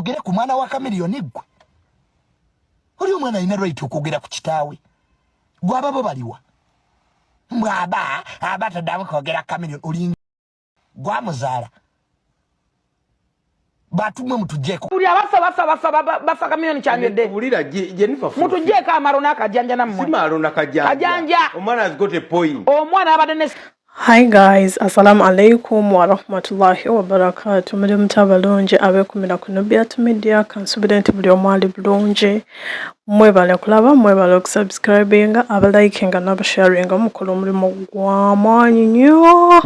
oyogere ku mwana wa Chameleon gwe. Oli omwana alina right okwogera ku kitaawe. Gwaba bo baliwa. Aba tadamu kwogera Chameleon oli gwamuzaala. Batumwe mutujeko. Uri basa Chameleon cyanyede. Ulira Jennifer. Mutujeka amarona kajanja namwe. Si marona kajanja. Kajanja. Omwana has got a point. Omwana abadene. Hi guys, assalamu alaikum wa rahmatullahi wa barakatuh. Muri mutabalonje abekumira kunubya tumedia kansubidenti buli omwali bulonje. Mwebale kulaba, mwebale kusubscribinga, abalikinga n'abasharinga mukolo mulimo gw'amaanyi nnyo.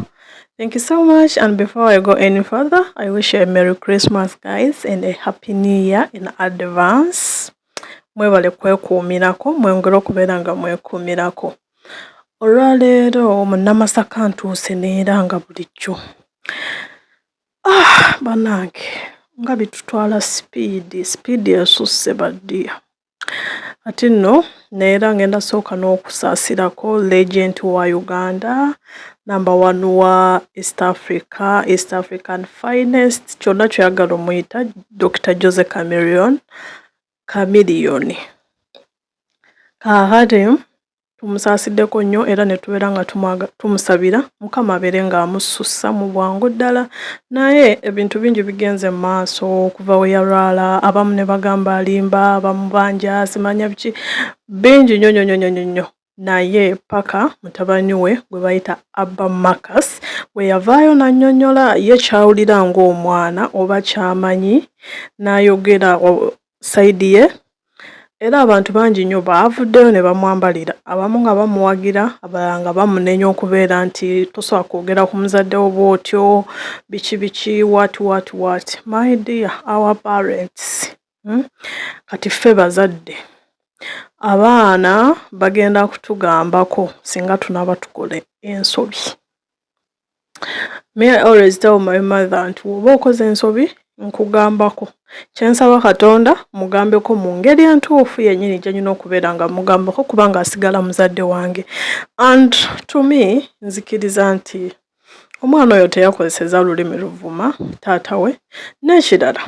Thank you so much, and before I go any further, I wish you a Merry Christmas guys and a Happy New Year in advance. Mwebale kwekuumirako, mwongere okubeera nga mwekuumirako. Olwaleero munnamasaka ntuuse neera nga bulijjo. Bannange nga bitutwala speed esusse baddiya. Ati nno neera ngenda sooka n'okusaasirako legend wa Uganda, number 1 wa East Africa, East African finest, kyonna kyoyagala omuyita Dr. Jose Chameleon. Kaakati tumusasiddeko nnyo era ne tubeera nga tumusabira Mukama abeere nga amusussa mu bwangu ddala, naye ebintu bingi bigenze mu maaso okuva we yalwala, abamu ne bagamba alimba, abamu banja simanya biki bingi nnyo, naye paka mutabani we gwe bayita Abba Marcus we yavaayo n'annyonnyola ye kyawulira ng'omwana oba kyamanyi n'ayogera sayidi ye. Era abantu bangi nnyo baavuddeyo ne bamwambalira, abamu nga bamuwagira, abalala nga bamunenya okubeera nti tosobola kwogera ku muzadde wo bw'otyo, biki what. My dear, our parents. Kati ffe bazadde abaana bagenda kutugambako singa tunaba tukole ensobi. Me, I always tell my mother nti woba okoze ensobi nkugambako. Kyensaba Katonda mugambeko mu ngeri entuufu yennyini gy'anyina okubeera nga mugambako kubanga asigala muzadde wange. And to me nzikiriza nti omwana oyo teyakozeseza lulimi luvuma taata we. N'ekirala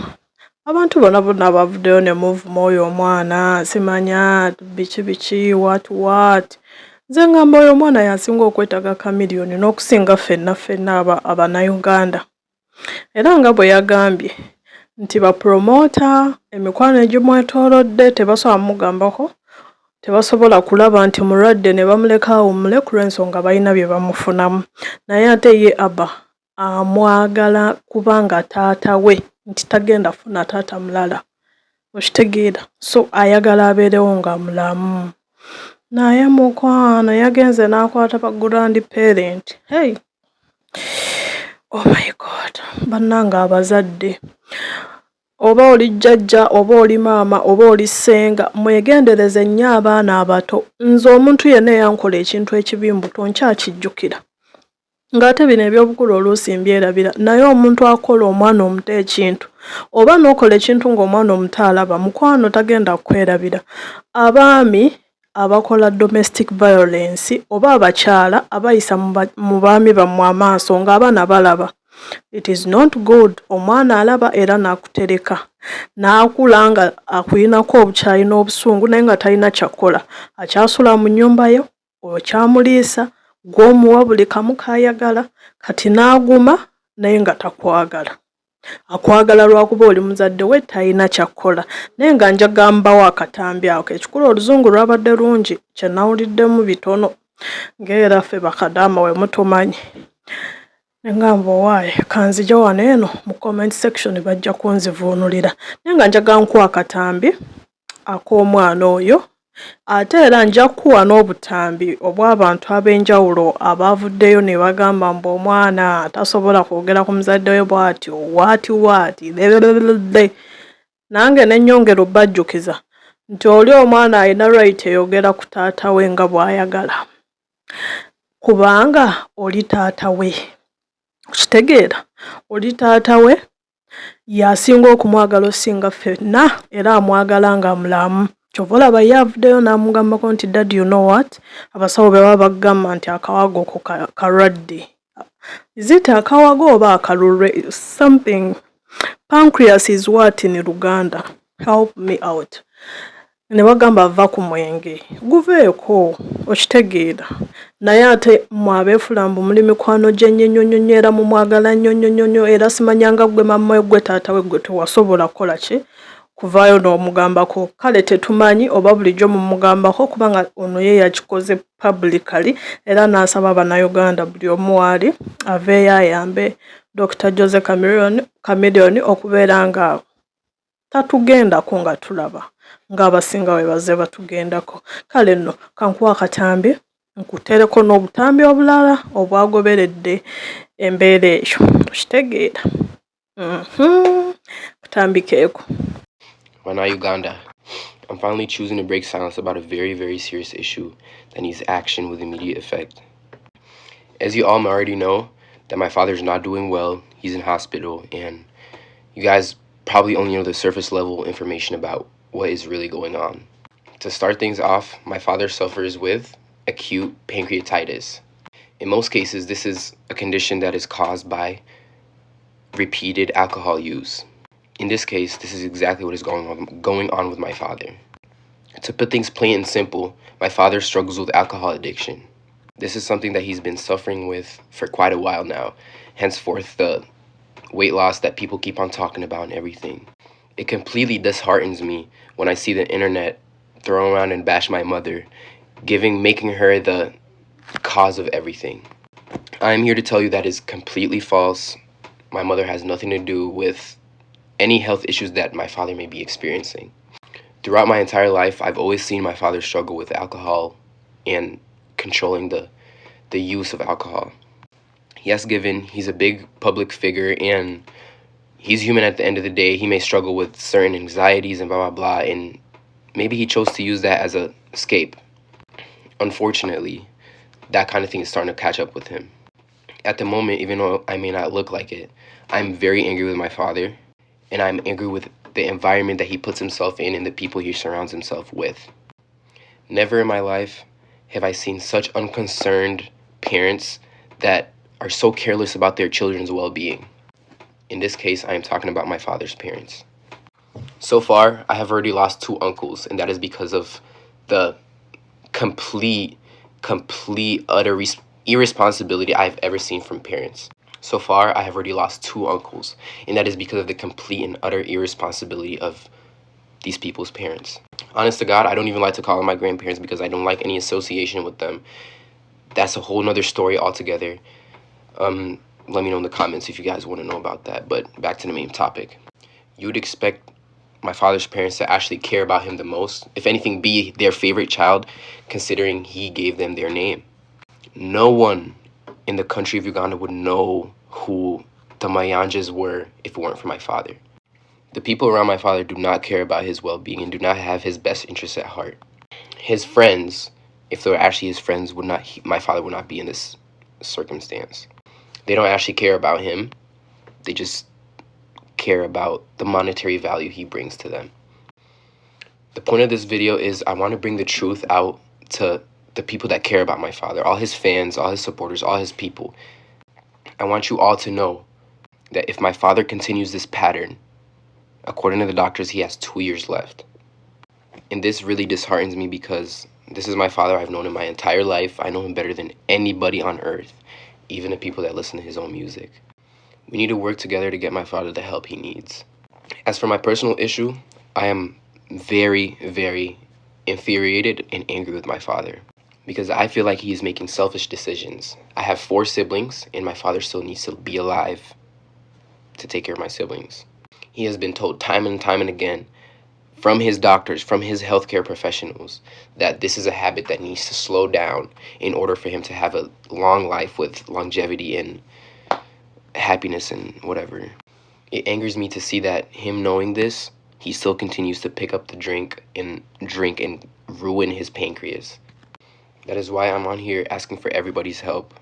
abantu bonna abavuddeyo ne muvuma oyo omwana simanya biki what. Nze ngamba oyo omwana yasinga okwetaaga Chameleon n'okusinga ffenna Abannayuganda. Era nga bwe yagambye nti bapromota emikwano egimwetoolodde tebasobola mugambako, tebasobola kulaba nti mulwadde ne bamuleka awummule ku lw'ensonga balina bye bamufunamu. Naye ate ye Abba amwagala kubanga taata we nti tagenda funa taata mulala, okitegeera, so ayagala abeerewo nga mulamu. Naye mukwano yagenze n'akwata ba grandparent. Hey, oh my God, bannanga abazadde, oba oli jjajja oba oli maama oba oli ssenga, mwegendereze nnyo abaana abato. Nze omuntu yenna eyankola ekintu ekibi mbuto nkyakijjukira, ng'ate bino ebyobukulu oluusi mbyerabira, naye omuntu akola omwana omuto ekintu oba n'okola ekintu ng'omwana omuto alaba, mukwano tagenda kwerabira. Abaami abakola domestic violence oba abakyala abayisa mu baami bammwe amaaso ng'abaana balaba, it is not good. Omwana alaba era n'akutereka n'akula nga akuyinako obukyayi n'obusungu naye nga talina kyakola, akyasula mu nnyumba yo, okyamuliisa, gw'omuwa buli kamu k'ayagala, kati n'aguma naye nga takwagala. Akwagala lwakuba oli muzadde we talina kyakola. Naye nga njagambawo akatambi ako, ekikulu oluzungu lwabadde lungi, kye nawuliddemu bitono ng'era ffe bakadaama we mutumanyi. Ngamba owaaye kanzija wano eno mu comment section bajja kunzivuunulira. Naye nga njaga nkuwa akatambi ak'omwana oyo, ate era nja kuwa n'obutambi obw'abantu ab'enjawulo abaavuddeyo ne bagamba mbu omwana tasobola kwogera ku muzadde we bw'atyo what. Nange ne nnyongera obbajjukiza nti oli omwana alina right eyogera ku taata we nga bw'ayagala, kubanga oli taata we. Okitegeera, oli taata we yasinga okumwagala osinga ffenna era amwagala nga mulamu. Kyova olaba ye avuddeyo n'amugambako nti dad, you know what, abasawo be baba bagamba nti akawago ko kalwadde, is it akawago oba akalulwe, something Pancreas is what in Luganda? Help me out. Ne bagamba ava ku mwenge guveeko okitegeera naye ate mwabeefula mbu muli mikwano gye nnyo era mumwagala nnyo era simanyanga gwe mamma we gwe taata we gwe tewasobola kukola ki kuvaayo n'omugambako kale tetumanyi oba bulijjo mumugambako kubanga ono ye yakikoze publicly era n'asaba bannayuganda buli omu waali aveeyo ayambe Dr. Jose Chameleon okubeera nga tatugendako nga tulaba ng'abasinga we baze batugendako kale nno kankuwa akatambi nkutereko n'obutambi obulala obwagoberedde embeera eyo okitegeera kutambikeeko. Wana Uganda, I'm finally choosing to break silence about a very, very serious issue that needs action with immediate effect. As you all already know, that my father's not doing well, he's in hospital, and you guys probably only know the surface level information about what is really going on. To start things off, my father suffers with acute pancreatitis. In most cases, this is a condition that is caused by repeated alcohol use. In this case, this is exactly what is going on with my father. To put things plain and simple, my father struggles with alcohol addiction. This is something that he's been suffering with for quite a while now, henceforth the weight loss that people keep on talking about and everything. It completely disheartens me when I see the internet throw around and bash my mother, making her the cause of everything. I am here to tell you that is completely false. My mother has nothing to do with any health issues that my father may be experiencing. Throughout my entire life, I've always seen my father struggle with alcohol and controlling the use of alcohol. Yes, given he's a big public figure and he's human at the end of the day, he may struggle with certain anxieties and blah, blah, blah, and maybe he chose to use that as an escape. Unfortunately, that kind of thing is starting to catch up with him. At the moment, even though I may not look like it, I'm very angry with my father, and I'm angry with the environment that he puts himself in and the people he surrounds himself with. Never in my life have I seen such unconcerned parents that are so careless about their children's well-being. In this case, I am talking about my father's parents. So far, I have already lost 2 uncles, and that is because of the complete, utter irresponsibility I've ever seen from parents. So far, I have already lost 2 uncles, and that is because of the complete and utter irresponsibility of these people's parents. Honest to God, I don't even like to call them my grandparents because I don't like any association with them. That's a whole nother story altogether. Let me know in the comments if you guys want to know about that. But back to the main topic. You would expect my father's parents to actually care about him the most. If anything, be their favorite child, considering he gave them their name. No one in the country of Uganda would know who the Mayanjas were if it weren't for my father. The people around my father do not care about his well-being and do not have his best interests at heart. His friends, if they were actually his friends, my father would not be in this circumstance. They don't actually care about him. They just care about the monetary value he brings to them. The point of this video is I want to bring the truth out to the people that care about my father, all his fans, all his supporters, all his people. I want you all to know that if my father continues this pattern, according to the doctors, he has 2 years left. And this really disheartens me because this is my father I've known in my entire life. I know him better than anybody on earth, even the people that listen to his own music. We need to work together to get my father the help he needs. As for my personal issue, I am very, very infuriated and angry with my father because I feel like he is making selfish decisions. I have 4 siblings and my father still needs to be alive to take care of my siblings. He has been told time and time and again from his doctors, from his healthcare professionals, that this is a habit that needs to slow down in order for him to have a long life with longevity and happiness and whatever. It angers me to see that him knowing this, he still continues to pick up the drink and ruin his pancreas. That is why I'm on here asking for everybody's help.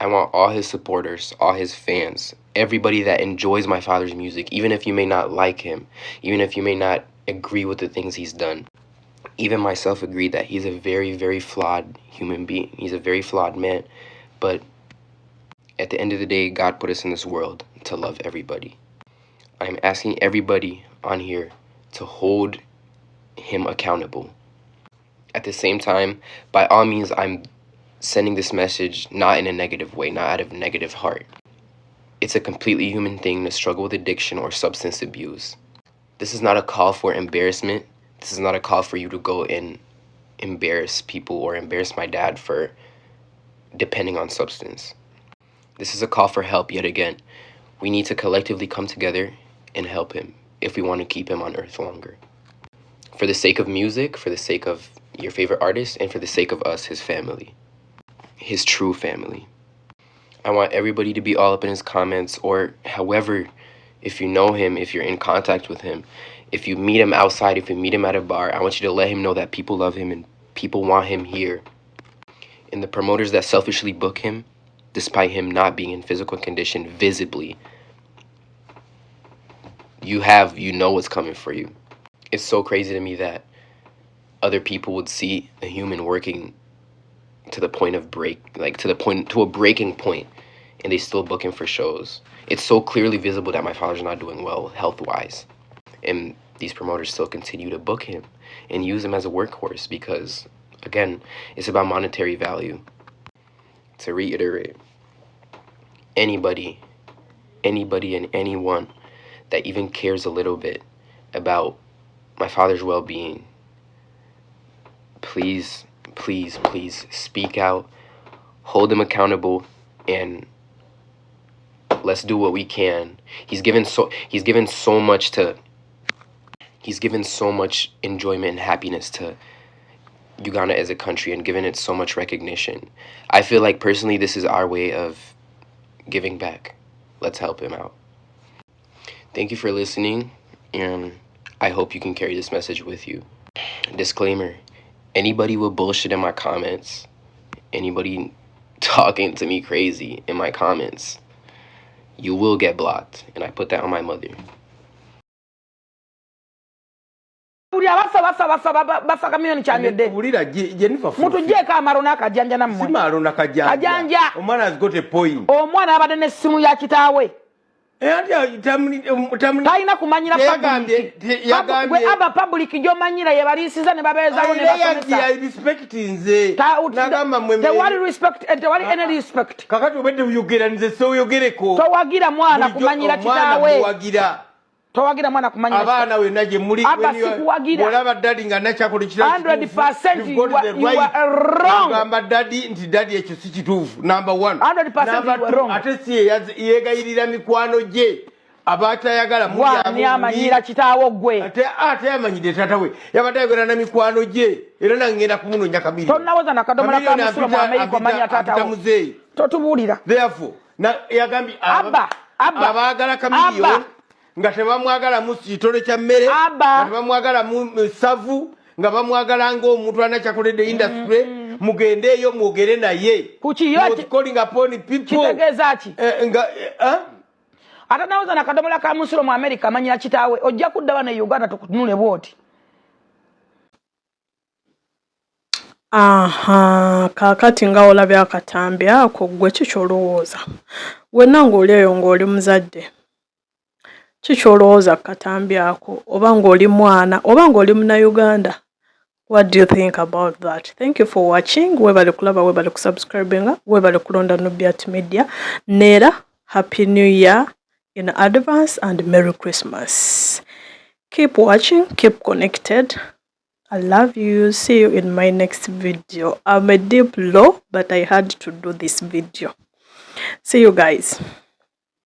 I want all his supporters, all his fans, everybody that enjoys my father's music, even if you may not like him, even if you may not agree with the things he's done. Even myself agreed that he's a very, very flawed human being. He's a very flawed man. But at the end of the day, God put us in this world to love everybody. I'm asking everybody on here to hold him accountable. At the same time, by all means, I'm sending this message not in a negative way, not out of negative heart. It's a completely human thing to struggle with addiction or substance abuse. This is not a call for embarrassment. This is not a call for you to go and embarrass people or embarrass my dad for depending on substance. This is a call for help yet again. We need to collectively come together and help him if we want to keep him on earth longer. For the sake of music, for the sake of your favorite artist, and for the sake of us, his family. His true family. I want everybody to be all up in his comments, or however, if you know him, if you're in contact with him, if you meet him outside, if you meet him at a bar, I want you to let him know that people love him and people want him here. And the promoters that selfishly book him, despite him not being in physical condition visibly, you know what's coming for you. It's so crazy to me that other people would see a human working to the point of to a breaking point, and they still book him for shows. It's so clearly visible that my father's not doing well health-wise, and these promoters still continue to book him and use him as a workhorse because, again, it's about monetary value. To reiterate, anybody and anyone that even cares a little bit about my father's well-being, please speak out, hold him accountable, and let's do what we can. He's given so much enjoyment and happiness to Uganda as a country and given it so much recognition. I feel like personally this is our way of giving back. Let's help him out. Thank you for listening, and I hope you can carry this message with you. Disclaimer, anybody with bullshit in my comments, anybody talking to me crazy in my comments, you will get blocked, and I put that on my mother. Bafa Chameleon Yetaaga Kubulira Jennifer. Mutujeka amaro nakajanja na mmwe. Simaro nakajanja. Kajanja. Omwana has got a point. Omwana abadde n'essimu ya kitaawe. Talina kumanyira public. Yagambye Abba public gy'omanyira ye baliisiza ne babeezawo ne basomesa. I respect nze. Nagamba mmwe. Tewali respect and tewali any respect. Kakati obedde uyogera nze so yogereko. Towagira mwana kumanyira kitaawe. Towagira mwana kumanyira. Abaana we naje muri olaba daddy nga nakyakola kirala. 100% you are wrong. Gamba daddy nti daddy ekyo si kituufu. Number 1. 100% you are wrong. Ate si yegayirira mikwano gye. Abatayagala muri abo. Ni amanyira kitaawo gwe. Ate yamanyide tata we. Yabadde ayogera na mikwano gye. Era nangenda kumunonya Chameleon. Tonnawoza na kadomola ka musulu mu America manya tata wo. Totubuulira. Therefore, na yagambi Abba abaagala Chameleon nga tebamwagala mu kitole kya mmere, nga tebamwagala mu savu, nga bamwagala ng'omuntu anakyakoledde industry, mugende eyo mwogere naye. Calling upon people. Kitegeeza ki? Ate nawoza na kadomola ka musulu mu America manyira kitaawe ojja kudda bano Uganda tukutunule bwoti. Kakati nga olabye akatambi ako gwe kikyolowooza. Wenna ng'oli eyo ng'oli muzadde. Kikyolowooza katambi ako oba ng'oli mwana oba ng'oli Munnayuganda. What do you think about that? Thank you for watching. Webale kulaba, webale kusubscribinga, webale kulonda Nubiat Media. Nera, Happy New Year in advance and Merry Christmas. Keep watching, keep connected. I love you. See you in my next video. I'm a deep low, but I had to do this video. See you guys.